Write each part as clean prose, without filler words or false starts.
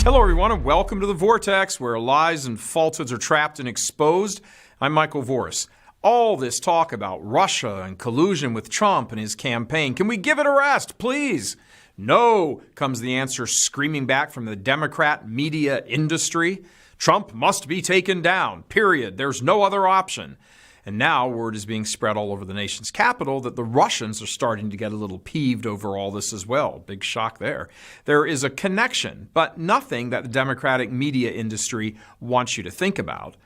Hello, everyone, and welcome to the Vortex, where lies and falsehoods are trapped and exposed. I'm Michael Voris. All this talk about Russia and collusion with Trump and his campaign, can we give it a rest, please? No, comes the answer screaming back from the Democrat media industry. Trump must be taken down, period. There's no other option. And now word is being spread all over the nation's capital that the Russians are starting to get a little peeved over all this as well. Big shock there. There is a connection, but nothing that the Democratic media industry wants you to think about.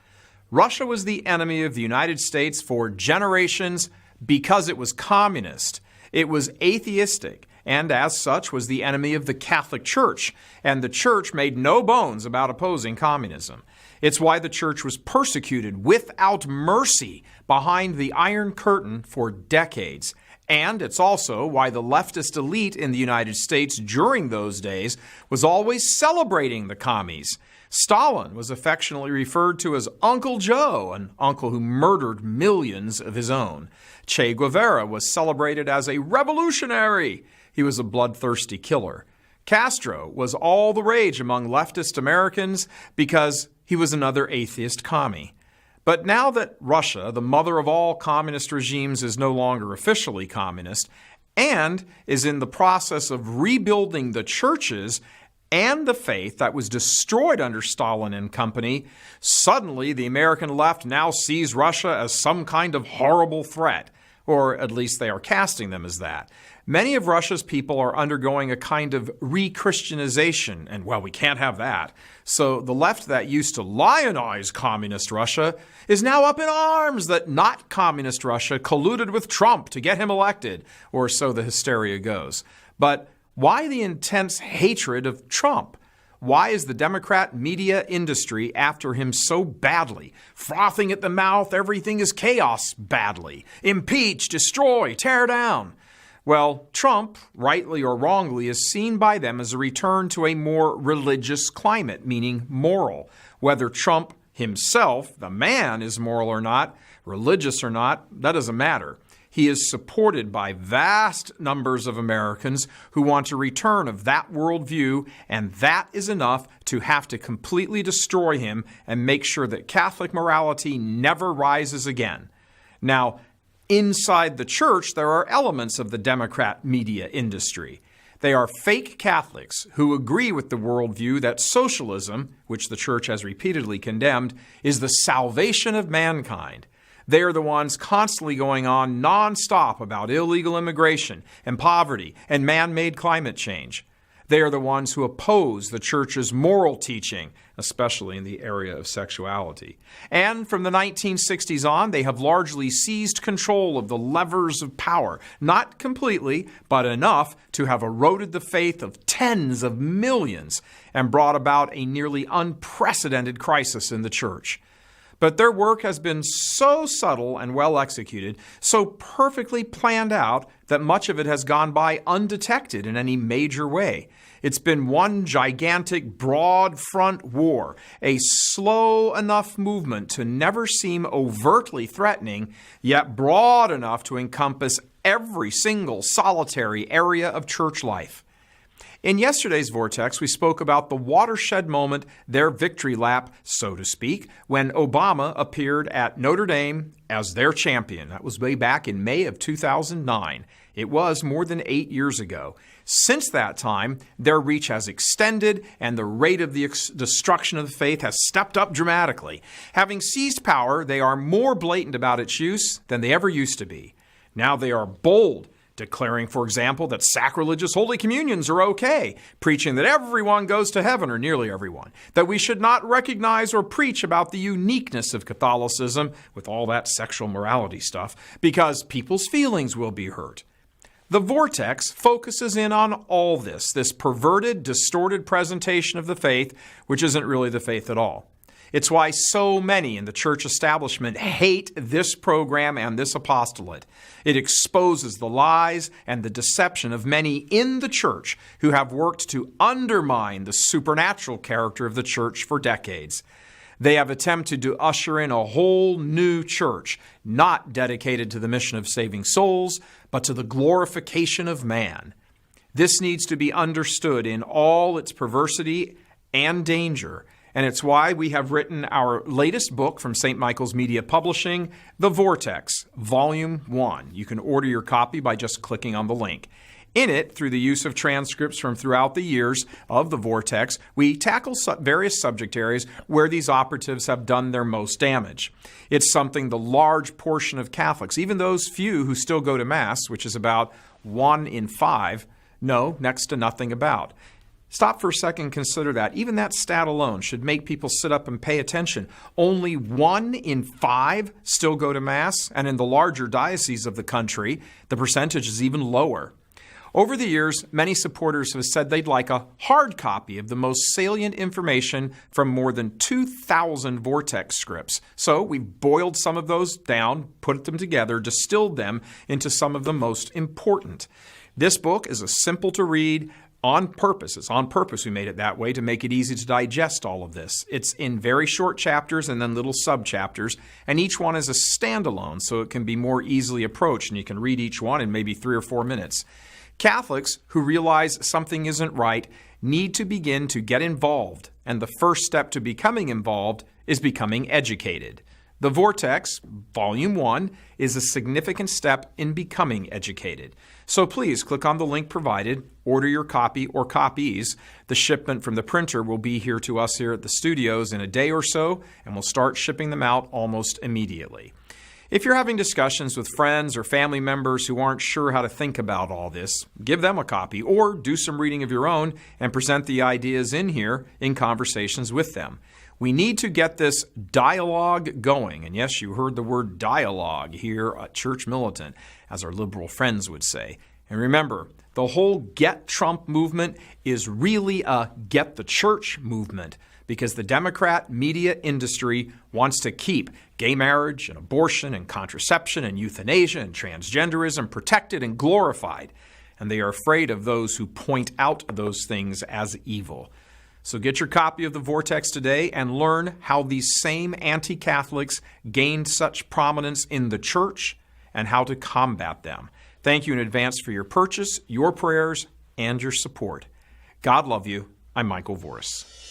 Russia was the enemy of the United States for generations because it was communist. It was atheistic, and as such was the enemy of the Catholic Church, and the Church made no bones about opposing communism. It's why the Church was persecuted without mercy behind the Iron Curtain for decades. And it's also why the leftist elite in the United States during those days was always celebrating the commies. Stalin was affectionately referred to as Uncle Joe, an uncle who murdered millions of his own. Che Guevara was celebrated as a revolutionary. He was a bloodthirsty killer. Castro was all the rage among leftist Americans because he was another atheist commie. But now that Russia, the mother of all communist regimes, is no longer officially communist and is in the process of rebuilding the churches and the faith that was destroyed under Stalin and company, suddenly the American left now sees Russia as some kind of horrible threat, or at least they are casting them as that. Many of Russia's people are undergoing a kind of re-Christianization, and well, we can't have that. So the left that used to lionize communist Russia is now up in arms that not communist Russia colluded with Trump to get him elected, or so the hysteria goes. But why the intense hatred of Trump? Why is the Democrat media industry after him so badly? Frothing at the mouth, everything is chaos badly. Impeach, destroy, tear down. Well, Trump, rightly or wrongly, is seen by them as a return to a more religious climate, meaning moral. Whether Trump himself, the man, is moral or not, religious or not, that doesn't matter. He is supported by vast numbers of Americans who want a return of that worldview, and that is enough to have to completely destroy him and make sure that Catholic morality never rises again. Now, inside the church, there are elements of the Democrat media industry. They are fake Catholics who agree with the worldview that socialism, which the church has repeatedly condemned, is the salvation of mankind. They are the ones constantly going on nonstop about illegal immigration and poverty and man-made climate change. They are the ones who oppose the church's moral teaching, especially in the area of sexuality. And from the 1960s on, they have largely seized control of the levers of power, not completely, but enough to have eroded the faith of tens of millions and brought about a nearly unprecedented crisis in the church. But their work has been so subtle and well executed, so perfectly planned out, that much of it has gone by undetected in any major way. It's been one gigantic broad front war, a slow enough movement to never seem overtly threatening, yet broad enough to encompass every single solitary area of church life. In yesterday's Vortex, we spoke about the watershed moment, their victory lap, so to speak, when Obama appeared at Notre Dame as their champion. That was way back in May of 2009. It was more than 8 years ago. Since that time, their reach has extended and the rate of the destruction of the faith has stepped up dramatically. Having seized power, they are more blatant about its use than they ever used to be. Now they are bold, declaring, for example, that sacrilegious Holy Communions are okay, preaching that everyone goes to heaven, or nearly everyone, that we should not recognize or preach about the uniqueness of Catholicism with all that sexual morality stuff, because people's feelings will be hurt. The Vortex focuses in on all this perverted, distorted presentation of the faith, which isn't really the faith at all. It's why so many in the church establishment hate this program and this apostolate. It exposes the lies and the deception of many in the church who have worked to undermine the supernatural character of the church for decades. They have attempted to usher in a whole new church, not dedicated to the mission of saving souls, but to the glorification of man. This needs to be understood in all its perversity and danger, and it's why we have written our latest book from St. Michael's Media Publishing, The Vortex, Volume 1. You can order your copy by just clicking on the link. In it, through the use of transcripts from throughout the years of the Vortex, we tackle various subject areas where these operatives have done their most damage. It's something the large portion of Catholics, even those few who still go to Mass, which is about 1 in 5, know next to nothing about. Stop for a second and consider that. Even that stat alone should make people sit up and pay attention. Only 1 in 5 still go to Mass, and in the larger dioceses of the country, the percentage is even lower. Over the years, many supporters have said they'd like a hard copy of the most salient information from more than 2,000 Vortex scripts. So we've boiled some of those down, put them together, distilled them into some of the most important. This book is a simple to read on purpose. It's on purpose we made it that way to make it easy to digest all of this. It's in very short chapters and then little sub-chapters, and each one is a standalone so it can be more easily approached, and you can read each one in maybe 3 or 4 minutes. Catholics who realize something isn't right need to begin to get involved, and the first step to becoming involved is becoming educated. The Vortex, Volume 1, is a significant step in becoming educated. So please click on the link provided, order your copy or copies. The shipment from the printer will be here to us here at the studios in a day or so, and we'll start shipping them out almost immediately. If you're having discussions with friends or family members who aren't sure how to think about all this, give them a copy or do some reading of your own and present the ideas in here in conversations with them. We need to get this dialogue going. And yes, you heard the word dialogue here at Church Militant, as our liberal friends would say. And remember, the whole Get Trump movement is really a Get the Church movement, because the Democrat media industry wants to keep gay marriage and abortion and contraception and euthanasia and transgenderism protected and glorified. And they are afraid of those who point out those things as evil. So get your copy of the Vortex today and learn how these same anti-Catholics gained such prominence in the church and how to combat them. Thank you in advance for your purchase, your prayers, and your support. God love you. I'm Michael Voris.